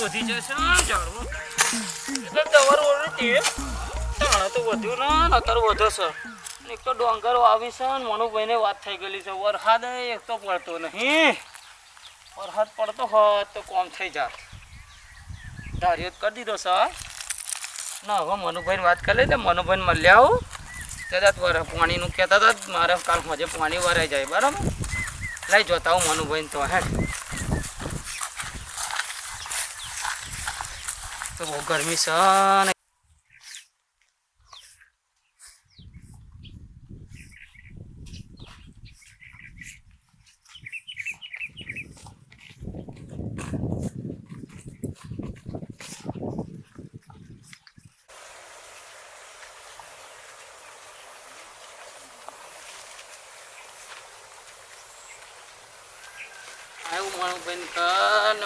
વધી જશે ઝાડવું એટલે દવાર ઓળી તાણે તો વધ્યું ને અત્યારે વધે છે. એક તો ડોંગર આવી છે ને મનુભાઈને વાત થઈ ગયેલી છે વરસાદ એક તો પડતો નહીં. વરસાદ પડતો હોત તો કોમ થઈ જાત. ધાર્યો કરી દીધો છે ના. હવે મનુભાઈને વાત કરી લે. મનુભાઈને મળ્યા આવું કદાચ પાણીનું કહેતા હતા મારે કાલ મજે પાણી વરાઈ જાય બરાબર. લઈ જોતા હું મનુભાઈને તો હે તો બહુ ગરમી છે ને.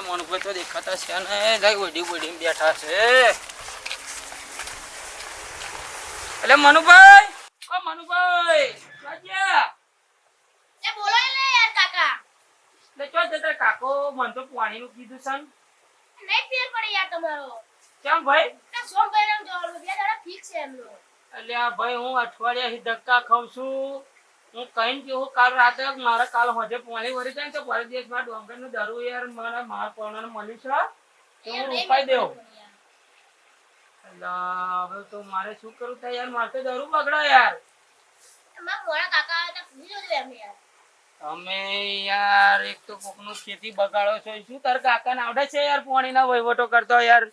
મનુભાઈ તો દેખાતા છે ને વડી વડી બેઠા છે. એટલે મનુભાઈ ઓ મનુભાઈ કાકો મને તો પાણી નું કીધું છે નહીં ફેર પડે યાર તમારો. કેમ ભાઈ? સોમભાઈ નામ જોડો બે દાડા ફિક્સ છે એમનો. એટલે આ ભાઈ હું અઠવાડિયાથી ધક્કા ખાઉં છું. હું કહીને કે હું કાલ રાતે મારા કાલ હજે પાણી વળી જાય તો પર દિવસમાં ડોંગરનું દરું યાર મારા માર પરણાને મળ્યું છે તો હું રોપાઈ દેવું. એટલે હવે તો મારે શું કરું થાય યાર? મારે તો દરું બગડો યાર. અમે યાર એક તો કોકનું ખેતી બગાડો છો. શું તાર કાકાને આવડે છે યાર પાણીના વહીવટો કરતો યાર?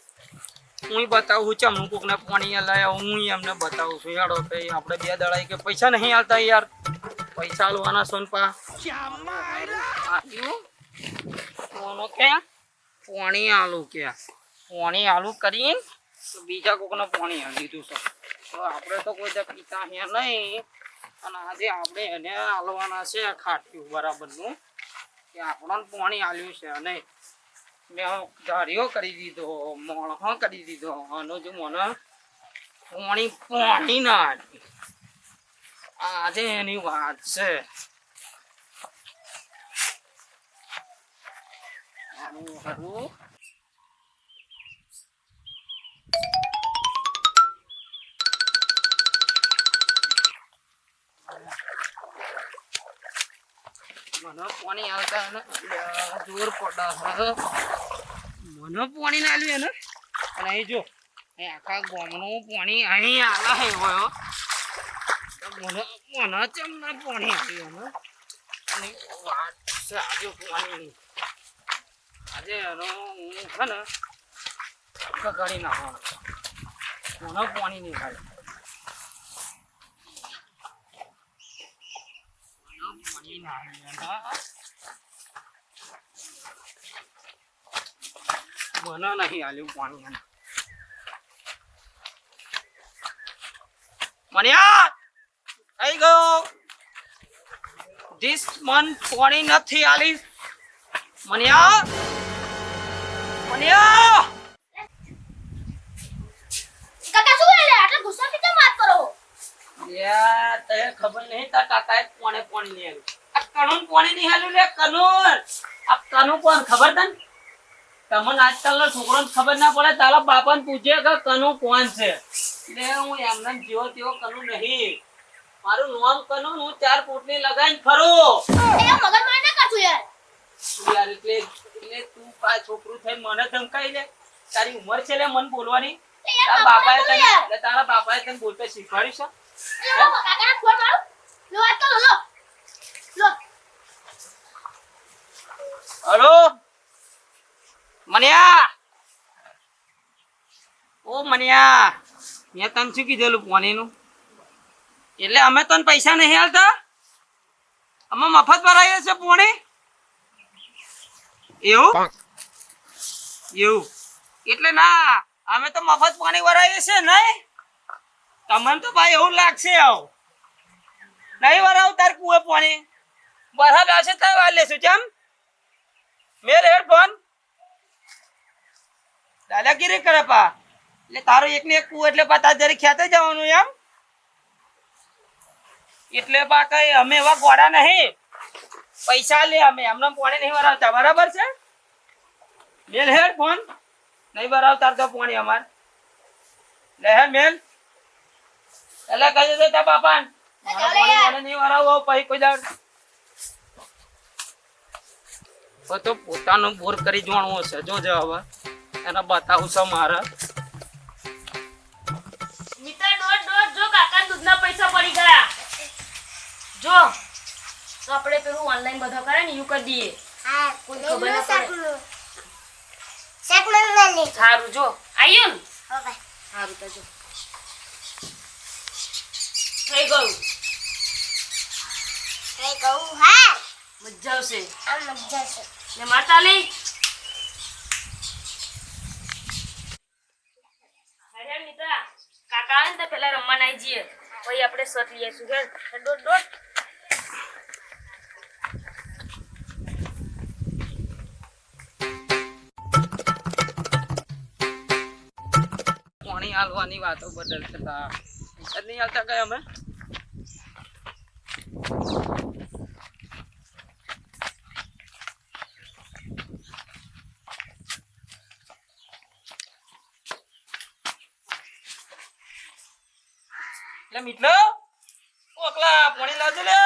હું બતાવું છું ચમનું કોકને પાણી લાયા હું એમને બતાવું છું. યાર આપણે બે દડા કે પૈસા નહીં આલતા યાર. પૈસા આલવાના સોનપા પાણી આલુ કે પાણી આલુ કરીને બીજા કોકને પાણી આલી દીધું છે. તો આપણે તો કોઈ પીતા અહીંયા નહીં અને આજે આપણે એને આલવાના છે ખાટ્યું બરાબરનું કે આપણને પાણી આલ્યું છે. અને મેં ધાર્યો કરી દીધો મોણો કરી દીધો આનો જો મને પાણી ના આલ્યું. આજે એની વાત છે. મને પાણી આવતા જોર પડે. મને પાણી ના આલ્યું એને. અને અહીં જો આખા ગામનું પાણી અહીં આલા હે હોય. મને ચમ ના પાણી આપ્યું અને વાત છે આજે પાણી આજે એનો હું છે ને કગાડી નાખવાનો. મને પાણી નહીં ખાય. પાણી ના મને નહીં આલ્યું પાણી. મને યાર થઈ ગયો. ધીસ મંથ પાણી નથી આલી. મનિયા મનિયા કાકા શું કરે? આટલા ગુસ્સાથી કેમ વાત કરો? યાર તે ખબર નહીં તાર કાકાએ પાણી નહીં આલ્યું. આ કણુન પાણી નહીં આલ્યું લે કણુન. આ કણુ કોણ ખબર તને? તમને આજકાલનો છોકરોને ખબર ના પડે. તારા બાપાને પૂછે કે કણુ કોણ છે. એટલે હું એમને જેવો તેવો કણુ નહીં. મારું નામ કનુ. હું 4 પોટલી લગાઈને ફરું. એ મગજ માર ના કરજો યાર. યાર એટલે તું કા છોકરું થઈ મને ધમકાઈ લે? તારી ઉંમર છે લે મન બોલવાની? તારા બાપાએ તને બોલતા શીખવાડ્યું છે? કાકાના ફોન મારો. લો વાત તો લો. હલો મનિયા. ઓ મનિયા મેં તને શું કીધેલું પાણીનું? એટલે અમે તને પૈસા નહીં આલતા. અમે મફત ભરાઈએ છે પાણી. એવું એટલે ના અમે તો મફત પાણી ભરાઈએ છે નહીં. તમને તો ભાઈ એવું લાગશે આવું નહીં ભરાવ તાર કુએ પાણી બરાબર આવશે તાર વાર લેશું. ચમ મેર હેડફોન દાદાગીરી કરે પા. એટલે તારો એક ને એક કુવો એટલે પા તાર જરી ખ્યાતે જવાનું એમ. એટલે બા કઈ અમે એવા ગોડા નહીં. પૈસા લે અમે એમને પાણી નહીં વરાવતા બરાબર છે. બેલ હેડ ફોન નહીં ભરાવ તાર તો પાણી અમાર લે હે મેલ એટલે કહી દે તા બાપા મને નહીં ભરાવો પછી કોઈ દાડ તો પોતાનું બોર કરી જોવાનું હશે જો હવે એને બતાવું છે મારે મિત્ર દોડ જો કાકા દૂધના પૈસા પડી ગયા જો તો આપણે પેલું ઓનલાઈન બધો કરે ને યુ કરી દઈએ હા ખબર ના પડે. સેકમેન્ટ લે લે સારું જો આયુ ને હવે સારું તો જો થઈ ગયું કઈ કહું હા મજા આવશે આ મજા છે ને માતા લઈ અરે મિત્ર કાકા આવે ને તો પેલા રમવા નાઈ જઈએ પછી આપણે શર્ટ લઈ આવીશું હે દોડ પાણી હાલવાની વાતો બદલ થતા પૈસા જ નહીં આવતા કઈ અમે એટલે મીઠલો ઓકલા પાણી લાવજો લે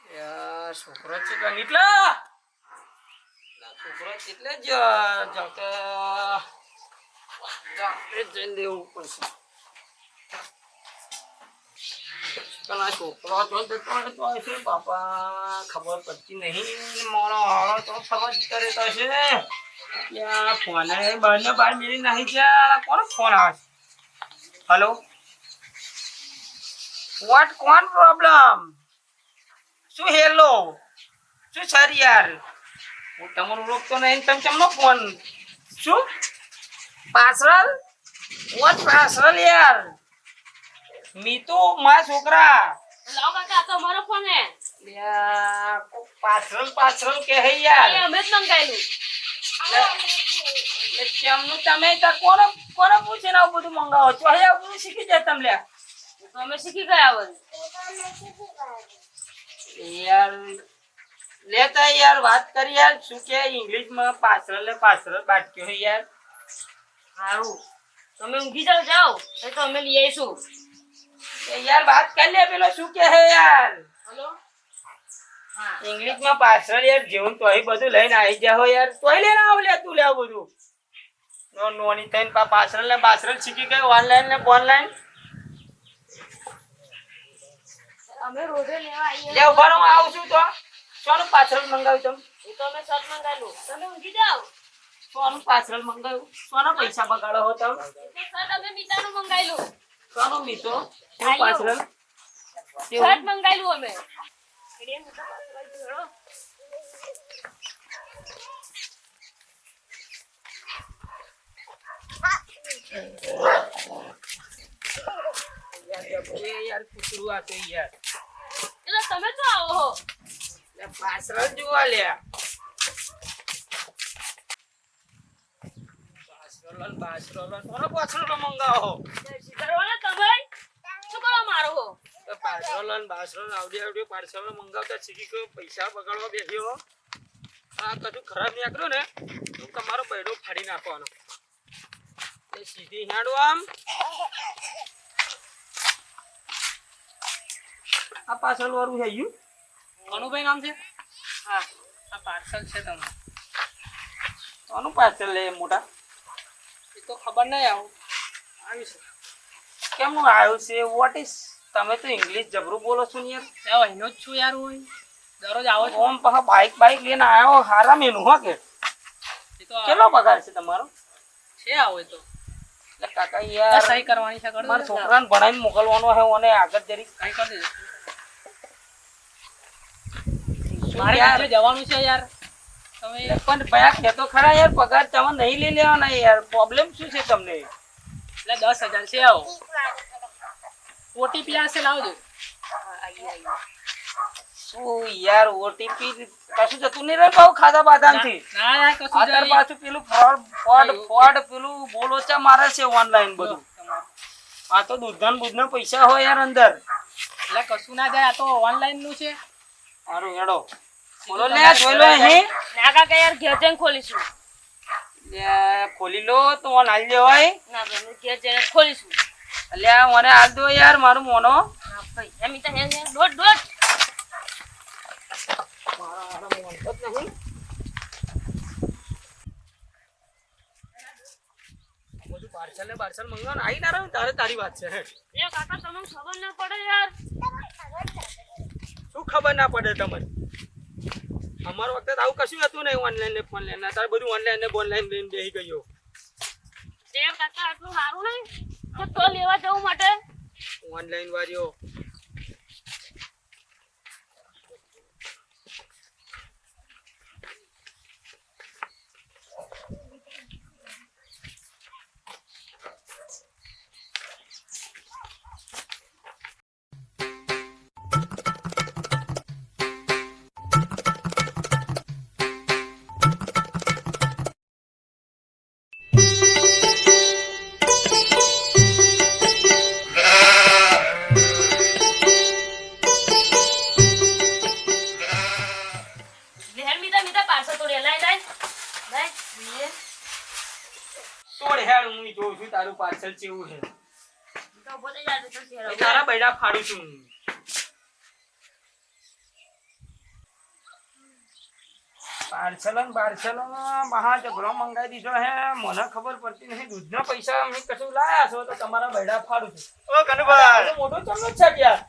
યાર છોકરો છે મીઠલા છોકરો એટલે જ જાતે જઈને દેવું પડશે પેલા છોકરો તો જતો રહેતો હશે બાપા ખબર પડતી નહીં મારો હારો તો ફરવા જ કરે તો છે ત્યાં ફોને બહારને બહાર મેળી નહીં ત્યાં કોનો ફોન આવે છે હેલો વોટ કોણ પ્રોબ્લેમ શું હેલો શું સર યાર હું તમારું રોકતો નહીં તમે ચમનો ફોન શું પાર્સલ વોટ પાર્સલ યાર મીતુ મારા છોકરા લાવ કાકા આ તો અમારો ફોન હે યાર પાર્સલ કે હે યાર એ અમે જ મંગાયેલું એટલે ચમનું તમે તો કોને પૂછીને આવું બધું મંગાવો છો હે આવું બધું શીખી જાય તમે લ્યા તો અમે શીખી ગયા હવે યાર લેતા યાર વાત કરી યાર શું કે ઇંગ્લિશમાં પાર્સલ બાટક્યો યાર સારું તમે ઊંઘી જાઓ એ તો અમે લઈ આવીશું યાર વાત કરી લે પેલો શું કે હે યાર હલો હા ઇંગ્લિશમાં પાર્સલ યાર જેવું તો અહીં બધું લઈને આવી જાઓ યાર તોય લઈને આવ લે તું લે આવું બધું નોની થઈને પાર્સલ ને શીખી ગયો ઓનલાઈન ને ઓનલાઈન અમે રોડે લેવા આવીએ લે ઉભા રહો આવું છું તો સોનું પાર્સલ મંગાવ્યું તમે એ તો અમે શર્ટ મંગાવેલું તમે ઊંઘી જાઓ સોનું પાર્સલ મંગાવ્યું સોના પૈસા બગાડો હો તમે શર્ટ અમે મીઠાનું મંગાવેલું સોનું મીઠો પાર્સલ શર્ટ મંગાવેલું અમે યાર કૂતરું આ તો યાર એટલે તમે તો આવો હો લે પાર્સલ જોવા લે પાર્સલ મંગાવો કરો ને તમે શું કરો મારો હો પાર્સલ મંગાવતા શીખી ગયો પૈસા બગાડવા બેસ્યો આ કશું ખરાબ નીકળ્યો ને તો તમારો બૈડો ફાડી નાખવાનો એ સીધી હેડો આમ આ પાર્સલ વાળું છે યુ અનુભાઈ નામ છે હા આ પાર્સલ છે તમારું કોનું પાર્સલ લે મોટા એ તો ખબર નહીં આવું આવ્યું છે કેમનું આવ્યું છે વોટ ઇઝ તમે તો ઇંગ્લિશ જબરું બોલો છો ને યાર એનો જ છું યાર હું દરરોજ આવો છો ઓમ પાછા બાઈક લઈને આવ્યો હારા મેનું હો કે એ તો કેટલો પગાર છે તમારો છે આવો એ તો એટલે કાકા યાર સહી કરવાની છે કરો મારા છોકરાને ભણાવીને મોકલવાનો છે ઓને આગળ જરી કઈ કરી દેજો શું મારે યાર આજે જવાનું છે યાર તમે પણ પયા કહેતો ખરા યાર પગાર તમે નહીં લઈ લેવાના યાર પ્રોબ્લેમ શું છે તમને એટલે 10,000 છે આવો ઓટીપી આશે લાવજો શું યાર ઓટીપી કશું જતું નહીં રહે પાછું ખાધા બાદામથી ના યાર કશું અત્યારે જાય પાછું પેલું ફ્રોડ પેલું બોલો છે મારે છે ઓનલાઈન બધું આ તો દૂધના પૈસા હોય યાર અંદર એટલે કશું ના જાય આ તો ઓનલાઈન નું છે મારું હેડો બોલો લે જોઈ લો અહીં નાકા કે યાર ઘેર જઈને ખોલીશું લે ખોલી લો તો ઓન હાલ દેવાય. ના ભાઈ હું ઘેર જઈને ખોલીશું. અલ્યા મને હાલ દો યાર મારું મોનો. હા ભાઈ એમ ઈતા હે દોડ બધું પાર્સલ ને પાર્સલ મંગાવવાનું આવી ના રહ્યું તારે તારી વાત છે. એ કાકા તમને ખબર ના પડે યાર. શું ખબર ના પડે તમને? અમારો વખતે આવું કશું હતું નહીં. ઓનલાઈન ને ફોન લઈને તારે બધું ઓનલાઈન ને ઓનલાઈન લઈને બેસી ગયો. એ કાકા આટલું સારું નહીં તો લેવા જવું માટે. ઓનલાઈન વાળીઓ પાર્સલ તોડી લાય તોડ હેડ હું જોઉં છું તારું પાર્સલ કેવું છે. તો બોલે યાર તો શેર તારા બૈડા ફાડું છું. પાર્સલ મહા જબરો મંગાવી દીધો હે. મને ખબર પડતી નહીં. દૂધના પૈસા અમે કશું લાયા છો તો તમારા બૈડા ફાડું છું. ઓ કનુભાઈ આ તો મોટો ચમનો જ છે યાર.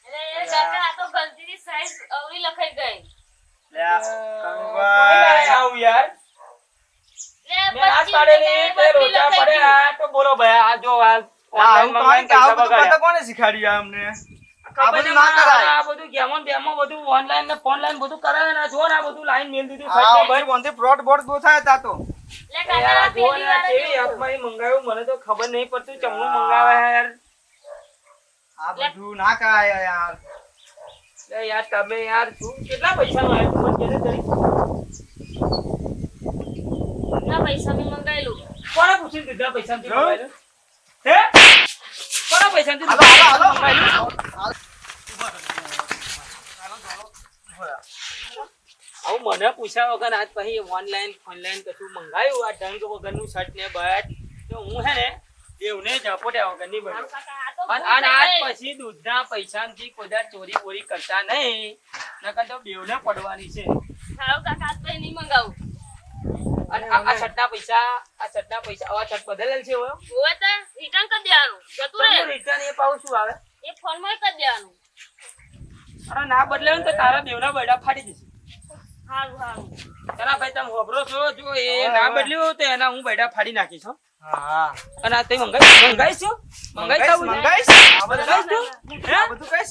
અરે કાકા આ તો ગલતીની સાઈઝ અવળી લખાઈ ગઈ. લે આ કોઈ કનુભાઈ લાયા આવું યાર. લે મેં હાથ પાડેલી તે રોજા પડે. આ તો બોલો ભાઈ આ જો આ આવું ઓનલાઈન કોણ કે મંગાવીને આવું પૈસા બધું બગાડ્યા. પતા કોને શીખવાડ્યું અમને? ખબર બધું નહીં ના મને કરાય. આ બધું ગેમો બેમો બધું ઓનલાઈન ને ફોનલાઈન બધું કરાવે ને આ જો ને આ બધું લાઈન મેલ દીધું આ ફટ ભાઈ બોનથી ફ્રોડ બોર્ડ બહુ થાય તા તો. લે યાર કાકા આ જો પેલી ને આ વાર કેવી એપમાં ઈ મંગાવ્યું મને તો ખબર નહીં પડતું ચમનું મંગાવે છે યાર. આ બધું ના કરાય યાર. લે યાર તમે યાર શું કેટલા પૈસાનું આવ્યું તું મને કહે જરી. ના પૈસા મેં મંગાવેલું. કોણે પૂછ્યું દીધા પૈસાથી જો. મંગાવ્યું? હે કોના પૈસાથી હાલો હાલો મંગાવ્યું? હાલો. આવું મને પૂછ્યા વગર આજ પછી ઓનલાઈન કશું મંગાવ્યું આ ઢંગ વગરનું શર્ટ ને બટ તો હું હે ને દેવને ઝપોટ્યા વગરની આમ બન્યો. કાકા આ તો અને આજ પછી દૂધના પૈસાથી કોઈ દાડ ચોરી બોરી કરતા નહીં નકર તો બેવને પડવાની છે. હાલો કાકા આજ પછી નહીં મંગાવું. અને આ શર્ટના પૈસા આ શર્ટ બદલેલ છે હવે હોય તો રિટર્ન કરી દેવાનું. જતું રહે. રિટર્ન એ પાછું શું આવે? એ ફોનમાં કરી દેવાનું. અને ના બદલે ને તો તારા બેવના બૈડા ફાડી જશે. હારું હારું. તારા ભાઈ તમે હોબરો છો જો એ ના બદલ્યું તો એના હું બૈડા ફાડી નાખીશ હો. હા અને આ તે મંગાઈશ મંગાઈશ મંગાઈશ મંગાઈશ આ બધું મંગાઈશ તું? આ બધું કઈ